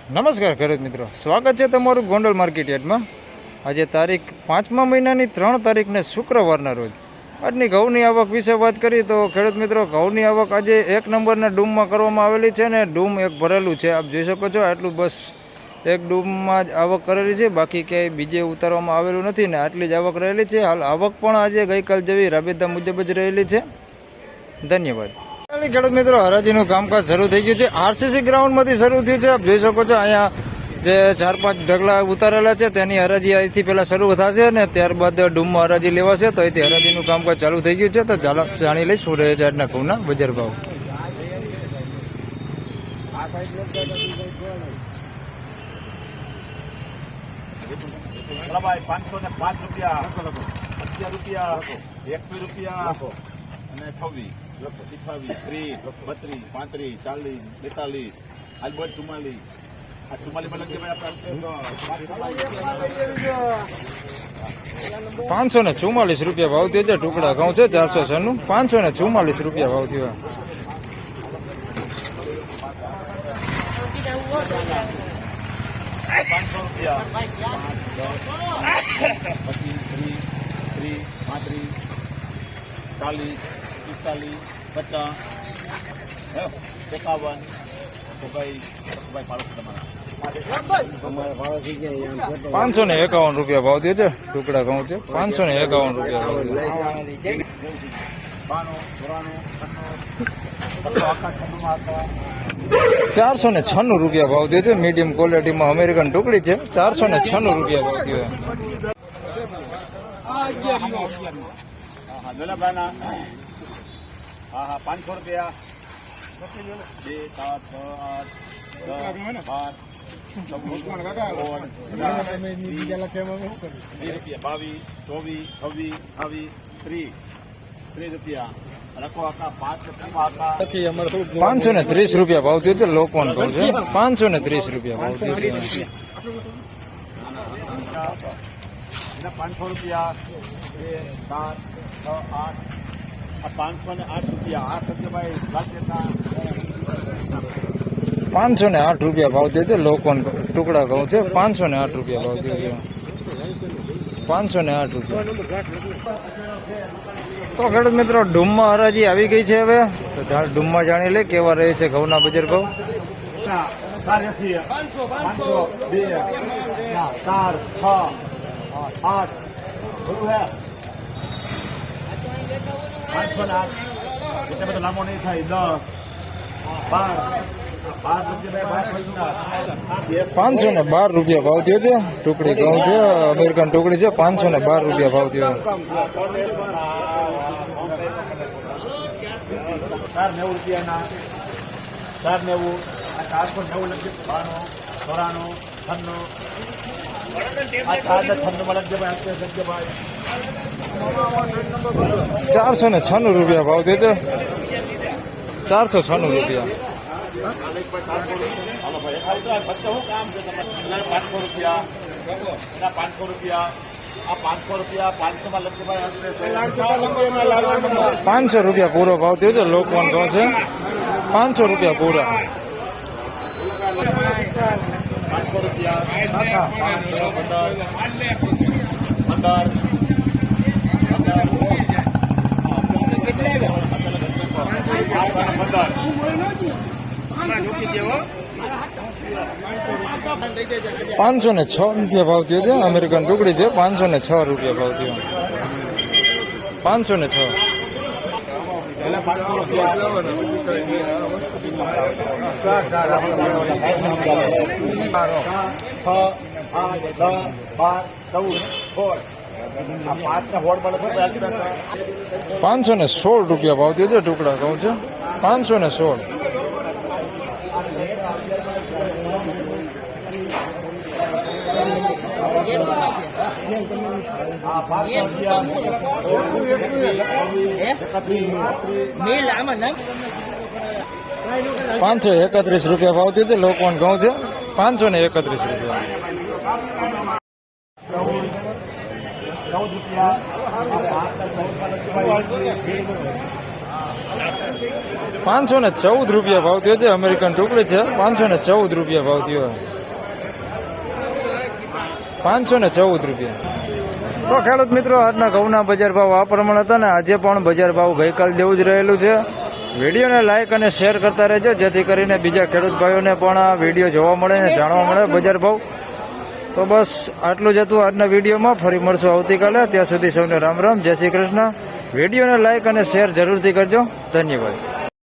નમસ્કાર ખેડૂત મિત્રો, સ્વાગત છે તમારું ગોંડલ માર્કેટ યાર્ડમાં। આજે તારીખ 5મા મહિનાની 3 તારીખને શુક્રવારના રોજ આજની ઘઉંની આવક વિશે વાત કરીએ તો ખેડૂત મિત્રો, ઘઉંની આવક આજે 1 નંબરના ડૂમમાં કરવામાં આવેલી છે ને ડૂમ એક ભરેલું છે। આપ જોઈ શકો છો, આટલું બસ એક ડૂમમાં જ આવક કરેલી છે, બાકી ક્યાંય બીજે ઉતારવામાં આવેલું નથી ને આટલી જ આવક રહેલી છે। હાલ આવક પણ આજે ગઈકાલ જેવી રાબેતા મુજબ જ રહેલી છે। ધન્યવાદ। ખેડૂત મિત્રો, હરાજીનું કામકાજ શરૂ થઈ ગયું છે। આરસીસી ગ્રાઉન્ડમાંથી શરૂ થયું છે। આપ જોઈ શકો છો, અહીંયા જે 4-5 ઢગલા ઉતારેલા છે તેની હરાજી અહીંથી પહેલા શરૂ થશે ને ત્યારબાદ ડૂમમાં હરાજી લેવાશે। તો અહીંથી હરાજીનું કામકાજ ચાલુ થઈ ગયું છે। તો ચાલો જાણી લઈ શું રહે છે આજના ઘઉંના બજાર ભાવ। ભાઈ 505 રૂપિયા, 11 રૂપિયા, 21 રૂપિયા અને 26, 28, 30, 32, 35, 40, 42, આજ 44, આ 44 માં લખી ભાઈ આપણે 544 રૂપિયા ભાવ થયો છે। ટુકડા ઘઉં છે 496, 544 રૂપિયા ભાવ થયો। 500 રૂપિયા, 25, 30, 35, 40, 45, 50, 51, તો ભાઈ પાડોશી તમારા 551 રૂપિયા ભાવ થયો છે। ટુકડા ઘઉં છે 551 રૂપિયા ભાવ થયો। 496 રૂપિયા ભાવ થયો છે। મીડિયમ ક્વોલિટીમાં અમેરિકન ટુકડી છે। 496 રૂપિયા ભાવ થયો। હા હા 500 રૂપિયા, 2, 7, 8, 530 રૂપિયા ભાવ થયો છે। લોકવન ભાવ છે 530 રૂપિયા ભાવ થયો છે। 500 રૂપિયા, 2, 7, 8 આ 508 રૂપિયા 8 ભાઈ 508 રૂપિયા ભાવ થયો છે। લોકવન ટુકડા ઘઉં છે 508 રૂપિયા ભાવ થયો છે। 508 રૂપિયા। તો ખેડૂત મિત્રો, ડૂમમાં હરાજી આવી ગઈ છે। હવે તો ડૂમમાં જાણી લે કેવા રહે છે ઘઉંના બજાર ભાવ। 500, 2, 4, 6, 8 બોલું હે 508 એટલે બધો લાંબો નહીં થાય 10, 512 રૂપિયા ભાવ થયો છે। ટુકડી ઘઉં છે, અમેરિકન ટુકડી છે 512 રૂપિયા ભાવ થયો। 490 રૂપિયાના 490, 490 લખી 92, 93, 496 રૂપિયા ભાવ થયો છે। 496 રૂપિયા। 500 રૂપિયા, 500 રૂપિયા, આ 500 રૂપિયા 500 માં લખી ભાઈ 500 રૂપિયા પૂરો ભાવ થયો છે। લોકવન ઘઉં છે 500 રૂપિયા પૂરા। 500 રૂપિયા, 506 રૂપિયા ભાવ થયો છે। અમેરિકન ટુકડી છે 506 રૂપિયા ભાવ થયો। 506। 500 રૂપિયા, 6, 8, 10, 12, 14, 16 આ 5 ને હોડ મળે 516 રૂપિયા ભાવ થયો છે। ટુકડા ઘઉં છે 516। 531 રૂપિયા ભાવ થયો છે। લોકવન ઘઉં છે 531 રૂપિયા। 514 રૂપિયા ભાવ થયો છે। અમેરિકન ટુકડી છે 514 રૂપિયા ભાવ થયો। 514 રૂપિયા. તો ખેડૂત મિત્રો આજના ઘઉંના બજાર ભાવ આ પ્રમાણે હતા ને આજે પણ બજાર ભાવ ગઈકાલ જેવું જ રહેલું છે. વિડીયોને લાઇક અને શેર કરતા રહેજો જેથી કરીને બીજા ખેડૂત ભાઈઓને પણ આ વિડીયો જોવા મળે અને જાણવા મળે બજાર ભાવ. તો બસ આટલું જ હતું આજના વિડીયોમાં. ફરી મળશું આવતીકાલે. ત્યાં સુધી સૌને રામ રામ, જય શ્રી કૃષ્ણ. વિડીયોને લાઇક અને શેર જરૂરથી કરજો. ધન્યવાદ.